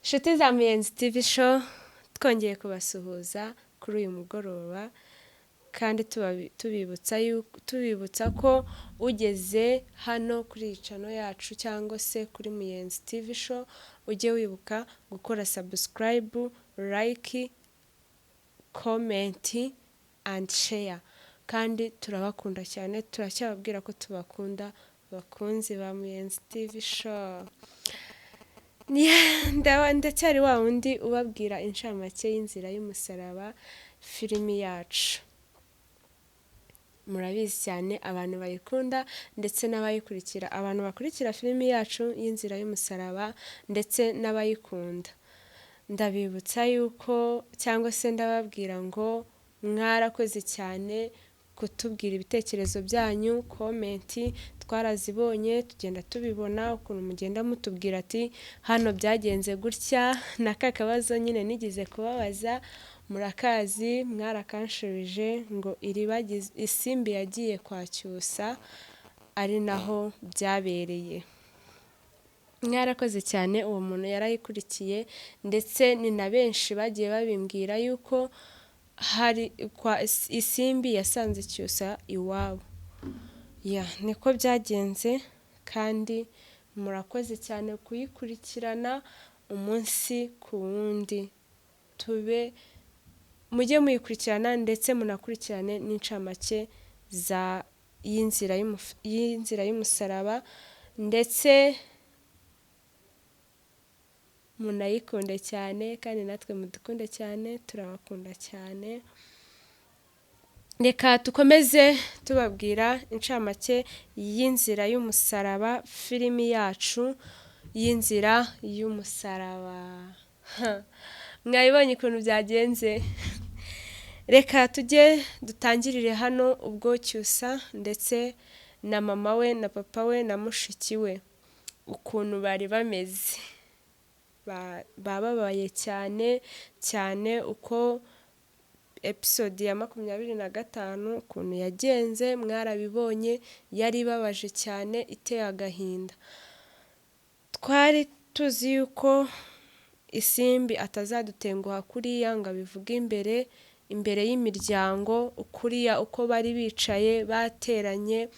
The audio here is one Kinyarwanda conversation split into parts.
Nshuti za Muyenzi TV show twongeye kubasuhuza kuri uyu mugoroba kandi tubibutsa ko ugeze hano kuri iyi channel yacu cyangwa se kuri Muyenzi TV show ujye wibuka gukora subscribe, like, comment and share kandi turabakunda cyane, turacyababwira ko tubakunda bakunzi ba Muyenzi TV show. Ndacyari wa wundi ubabwira inshamake y'inzira y'umusaraba filimi yacu. Murabizi cyane abantu bayikunda ndetse n'abayikurikira, abantu bakurikira filimi yacu y'inzira y'umusaraba ndetse n'abayikunda. Ndabibutsa yuko cyangwa se ndababwira ngo mwarakoze cyane kutubwira ibitekerezo byanyu, komenti twarazibonye, tugenda tubibona ukuntu mugenda mutubwira ati hano byagenze gutya, naka kabazo nyine nigize kubabaza murakazi, mwarakanshubije ngo isimbi yagiye kwa Cyusa ari naho byabereye. Mwarakoze cyane, uwo muntu yarayikurikiye ndetse ni na benshi bagiye babimbwira yuko hari kwa isimbi yasanze Cyusa iwabo. Niko byagenze kandi murakoze cyane kuyikurikirana umunsi ku wundi. Mujye muyikurikirana ndetse munakurikirane n'incamake y'inzira y'umusaraba ndetse munayikunde cyane kandi natwe mudukunde cyane, turabakunda cyane. Reka tukomeze tubabwira incamake y'inzira y'umusaraba filimi yacu y'inzira y'umusaraba. Mwabibonye ukuntu byagenze? Reka tujye dutangirire hano ubwo Cyusa ndetse na mama we na papa we na mushiki we ukuntu bari bameze. Bababaye cyane cyane uko episode ya 25 ukuntu yagenze mwarabibonye, yari ibabaje cyane iteye agahinda. Twari tuzi yuko isimbi atazadutenguha kuriya ngo abivuge imbere y'imiryango, ukuriya uko bari bicaye bateranye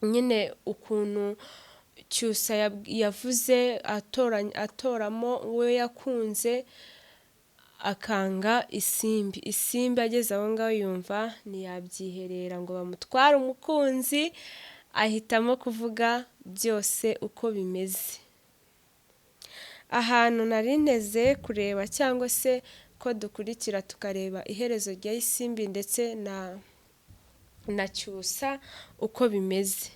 nyine ukuntu Cyusa yavuze atoramo uwo yakunze akanga isimbi ageze aho ngaho yumva ntiyabyiherera ngo bamutware umukunzi, ahitamo kuvuga byose uko bimeze. Ahantu nari nteze kureba cyangwa se ko dukurikira tukareba iherezo rya isimbi ndetse na Cyusa uko bimeze.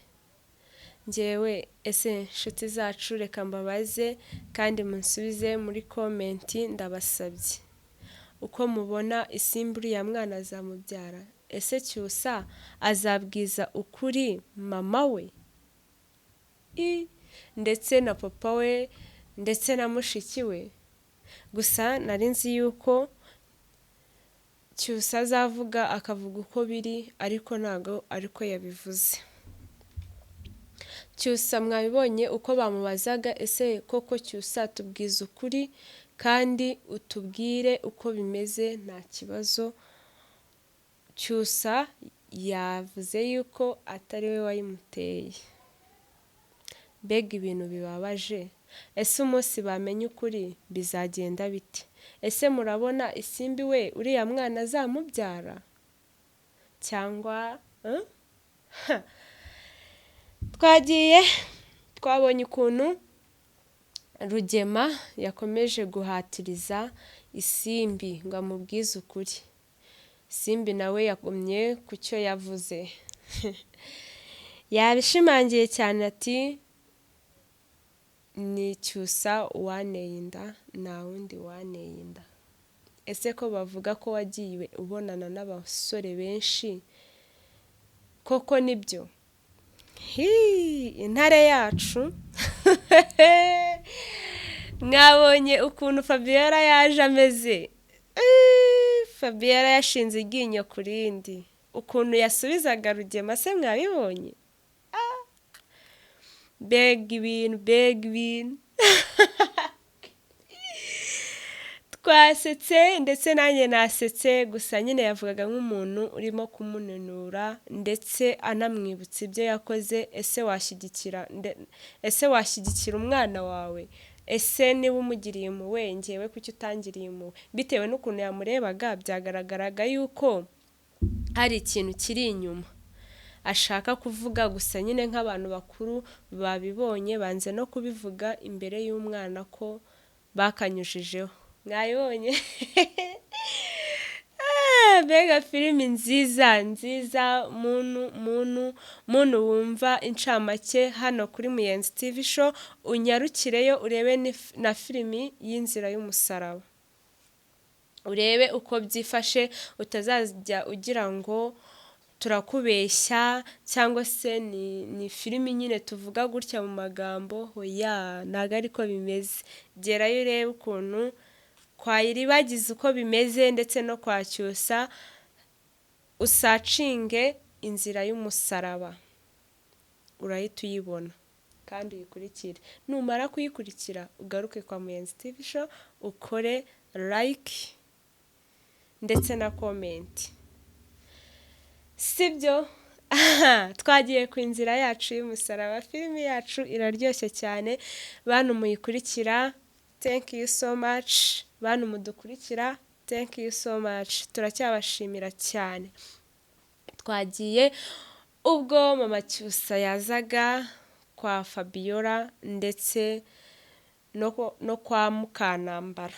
Njyewe ese nshuti zacu reka mbabaze kandi munsubize muri komenti ndabasabye. Uko mubona isimbi uriya mwana azamubyara? Ese Cyusa azabwiza ukuri mama we ndetse na papa we ndetse na mushiki we? Gusa nari nzi yuko Cyusa azavuga akavuga uko biri ariko ntago ariko yabivuze. Cyusa mwabibonye uko bamubazaga, ese koko Cyusa tubwiza ukuri kandi utubwire uko bimeze nta kibazo. Cyusa yavuze yuko atari we wayimuteye. Mbega ibintu bibabaje. Ese umunsi bamenye ukuri bizagenda bite? Ese murabona isimbi we uriya mwana azamubyara cyangwa twabonye ukuntu Rugema yakomeje guhatiriza isimbi ngo amubwize ukuri. Isimbi nawe yagumye ku cyo yavuze. Yabishimangiye cyane ati ni Cyusa uwanteye inda, nta wundi wanteye inda. Ese ko bavuga ko wagiye ubonana n'abasore benshi koko nibyo? Intare yacu mwabonye ukuntu Fabiola yaje ameze? Fabiola yashinze iryinyo ku rindi, ukuntu yasubizaga Rugema se mwabibonye? Beg ibintu twasetse ndetse nanjye nasetse, gusa nyine yavugaga nk'umuntu urimo kumunenura ndetse anamwibutsa ibyo yakoze. Ese washyigikira umwana wawe? Ese niba umugiriye impuhwe, njyewe kuki utangiriye impuhwe? Bitewe n'ukuntu yamurebaga byagaragaraga yuko hari ikintu kiri inyuma ashaka kuvuga, gusa nyine nk'abantu bakuru babibonye banze no kubivuga imbere y'umwana ko bakanyujijeho. Mwayibonye? Mbega filimi nziza nziza, muntu wumva incamake hano kuri Muyenzi TV show, unyarukireyo urebe na filimi y'Inzira y'Umusaraba, urebe uko byifashe, utazajya ugira ngo turakubeshya cyangwa se ni filimi nyine tuvuga gutya mu magambo. Hoya, ntabwo ariko bimeze. Gerayo urebe ukuntu kwa Iribagiza uko bimeze ndetse no kwa Cyusa, usacinge Inzira y'Umusaraba urahita uyibona kandi uyikurikire. Numara kuyikurikira ugaruke kwa Muyenzi TV show, ukore like ndetse na comment. Sibyo? Twagiye ku Inzira yacu y'Umusaraba. Filimi yacu iraryoshye cyane, bantu muyikurikira, thank you so much. Bantu mudukurikira, thank you so much. Turacyabashimira cyane. Twagiye ubwo mama Cyusa yazaga kwa Fabiola ndetse no kwa Mukanambara.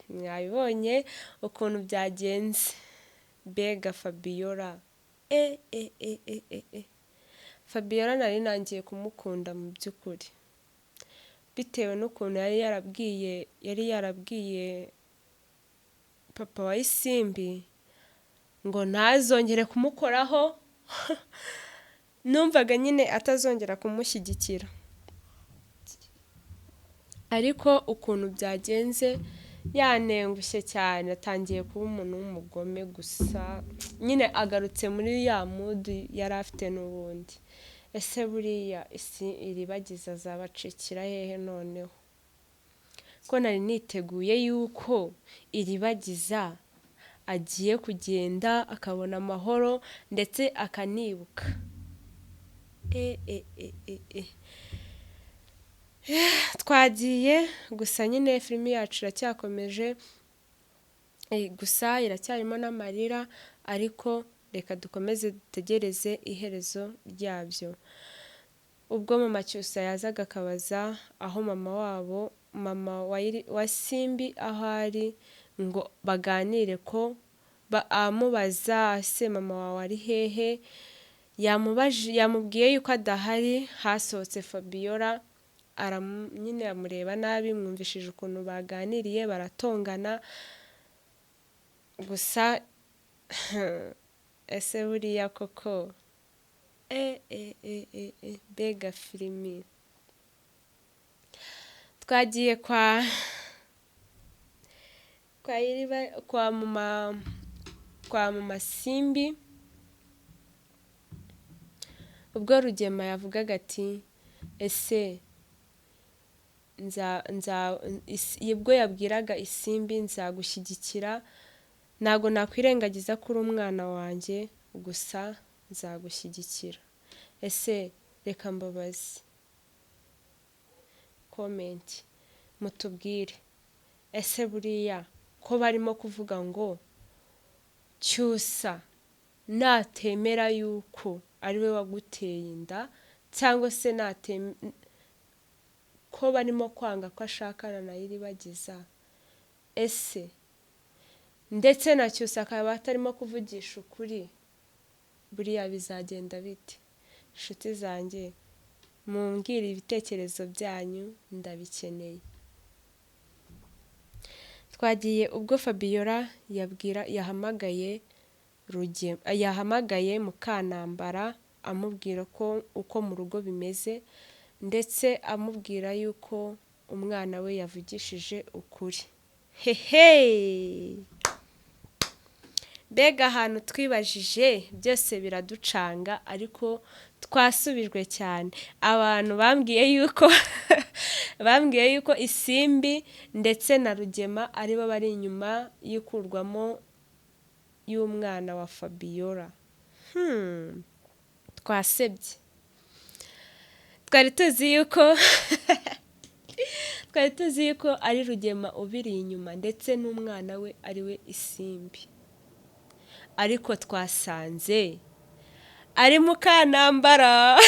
Mwabibonye ukuntu byagenze. Mbega Fabiola, Fabiola nari nangiye kumukunda mu by'ukuri, bitewe n'ukuntu yari yarabwiye papa wa Isimbi ngo ntazongere kumukoraho. Numvaga nyine atazongera kumushyigikira, ariko ukuntu byagenze yanengushye cyane, atangiye kuba umuntu w'umugome. Gusa nyine agarutse muri ya mood yari afite n'ubundi. Ese buriya Iribagiza azabacikira hehe noneho? Ko nari niteguye yuko Iribagiza agiye kugenda akabona amahoro ndetse akanibuka. Twagiye, gusa nyine filimi yacu iracyakomeje, gusa iracyarimo n'amarira, ariko reka dukomeze dutegereze iherezo ryabyo. Ubwo mama Cyusa yazaga akabaza aho mama wa Simbi aho ari, ngo baganire, ko amubaza ese mama wawe ari hehe. Yamubwiye yuko adahari. Hasohotse Fabiola, nyine amureba nabi, mwumvishije ukuntu baganiriye baratongana. Gusa ese buriya koko mbega filimi. Twagiye kwa mama Simbi, ubwo Rugema yavugaga ati ese ubwo yabwiraga Isimbi nzagushyigikira, ntabwo nakwirengagiza ko uri umwana wanjye, gusa nzagushyigikira. Ese reka mbabaze, comment mutubwire, ese buriya ko barimo kuvuga ngo Cyusa natemera yuko ari we waguteye inda, cyangwa se ko barimo kwanga ko ashakana na Iribagiza, ese ndetse na Cyusa akaba atarimo kuvugisha ukuri, buriya bizagenda bite? Inshuti zanjye, mumbwire ibitekerezo byanyu, ndabikeneye. Twagiye ubwo Fabiola yahamagaye Mukanambara amubwira ko uko mu rugo bimeze, ndetse amubwira yuko umwana we yavugishije ukuri. Mbega ahantu twibajije byose biraducanga, ariko twasubijwe cyane. Abantu bambwiye yuko bambwiye yuko Isimbi ndetse na Rugema aribo bari inyuma y'ikurwamo y'umwana wa Fabiola. Twasebye. Twari tuzi yuko ari Rugema ubiri inyuma ndetse n'umwana we ari we Isimbi, ariko twasanze ari Mukanambara.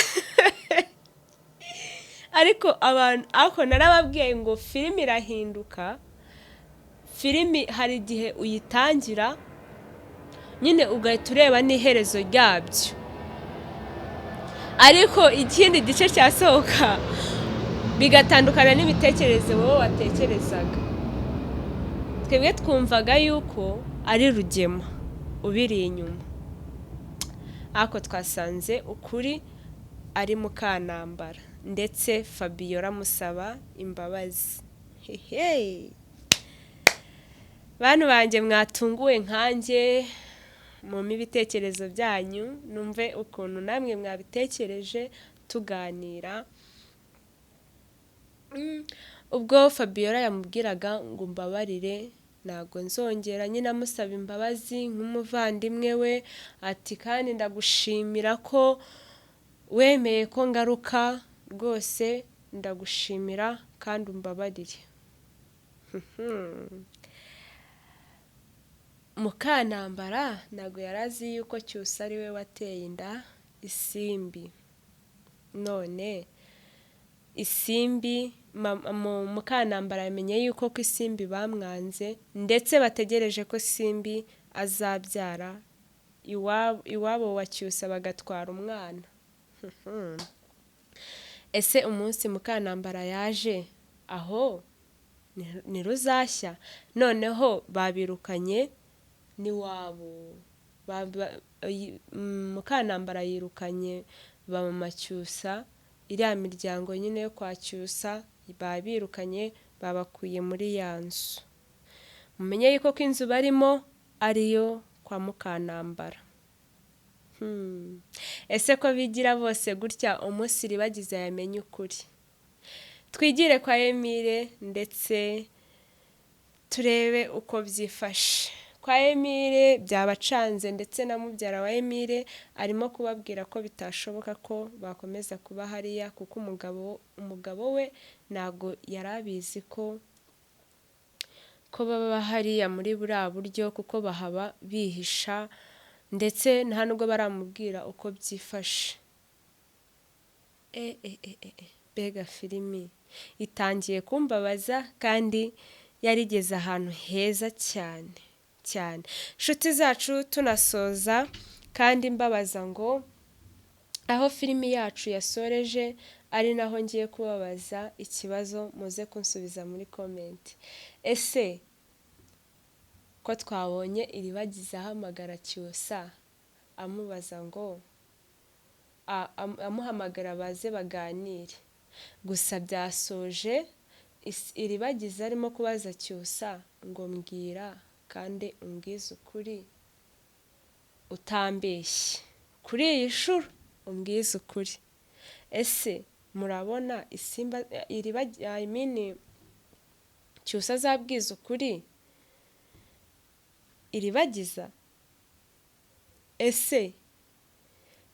Ariko ako narababwiye ngo filimi irahinduka. Filimi hari igihe uyitangira nyine ugahita ureba n'iherezo ryabyo, ariko ikindi gice cyasohoka bigatandukana n'imitekerereze wowe watekerezaga. Twebwe twumvaga yuko ari Rugema ubiri inyuma, ariko twasanze ukuri ari Mukanambara ndetse Fabiola amusaba imbabazi. Bantu banjye mwatunguwe nkanjye, mumpe ibitekerezo byanyu numve ukuntu namwe mwabitekereje tuganira. Ubwo Fabiola yamubwiraga ngo mbabarire ntago nzongera, nyine amusaba imbabazi nk'umuvandimwe we, ati kandi ndagushimira ko wemeye ko ngaruka, rwose ndagushimira kandi umbabarire. Mukanambara ntago yarazi yuko Cyusa ari we wateye inda Isimbi. None Isimbi Mukanambara yamenye yuko ko Isimbi bamwanze ndetse bategereje ko Isimbi azabyara iwabo wa Cyusa bagatwara umwana. Ese umunsi Mukanambara yaje aho ntiruzashya, noneho babirukanye n'iwabo. Mukanambara yirukanye ba mama Cyusa, iriya miryango nyine yo kwa Cyusa babirukanye babakuye muri ya nzu. Mumenye yuko ko inzu barimo ariyo kwa Mukanambara. Ese ko bigira bose gutya umunsi Iribagiza yamenye ukuri? Twigire kwa Emile ndetse turebe uko byifashe. Kwa Emile byabacanze ndetse na mubyara wa Emile arimo kubabwira ko bitashoboka ko bakomeza kuba hariya, kuko umugabo we ntago yarabizi ko baba hariya muri buriya buryo, kuko bahaba bihisha ndetse nta nubwo baramubwira uko byifashe. Bega filimi itangiye kumbabaza kandi yarigeze ahantu heza cyane cyane. Inshuti zacu tunasoza kandi mbabaza ngo aho filimi yacu yasoreje ari naho ngiye kubabaza ikibazo, muze kunsubiza muri comment. Ese ko twabonye Iribagiza ahamagara Cyusa amubaza ngo amuhamagara baze baganire, gusa byasoje Iribagiza arimo kubaza Cyusa ngo mbwira kandi umbwize ukuri utambeshye, kuri iyi shuro umbwize ukuri. Ese murabona Cyusa azabwiza ukuri Iribagiza? Ese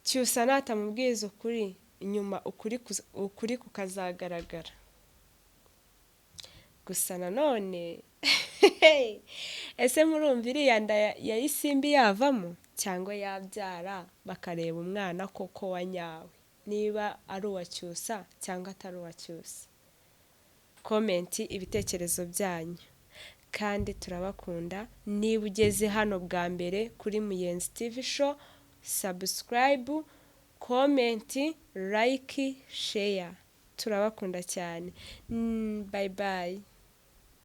Cyusa natamubwiza ukuri inyuma ukuri kukazagaragara? Gusa nanone ese murumva iriya nda ya Isimbi yavamo cyangwa yabyara bakareba umwana koko wa nyawe, niba ari uwa Cyusa cyangwa atari uwa Cyusa? Komenti ibitekerezo byanyu, kandi turabakunda. Niba ugeze hano bwa mbere kuri Muyenzi TV show, subscribe, comment, like, share. Turabakunda cyane. Bye bye.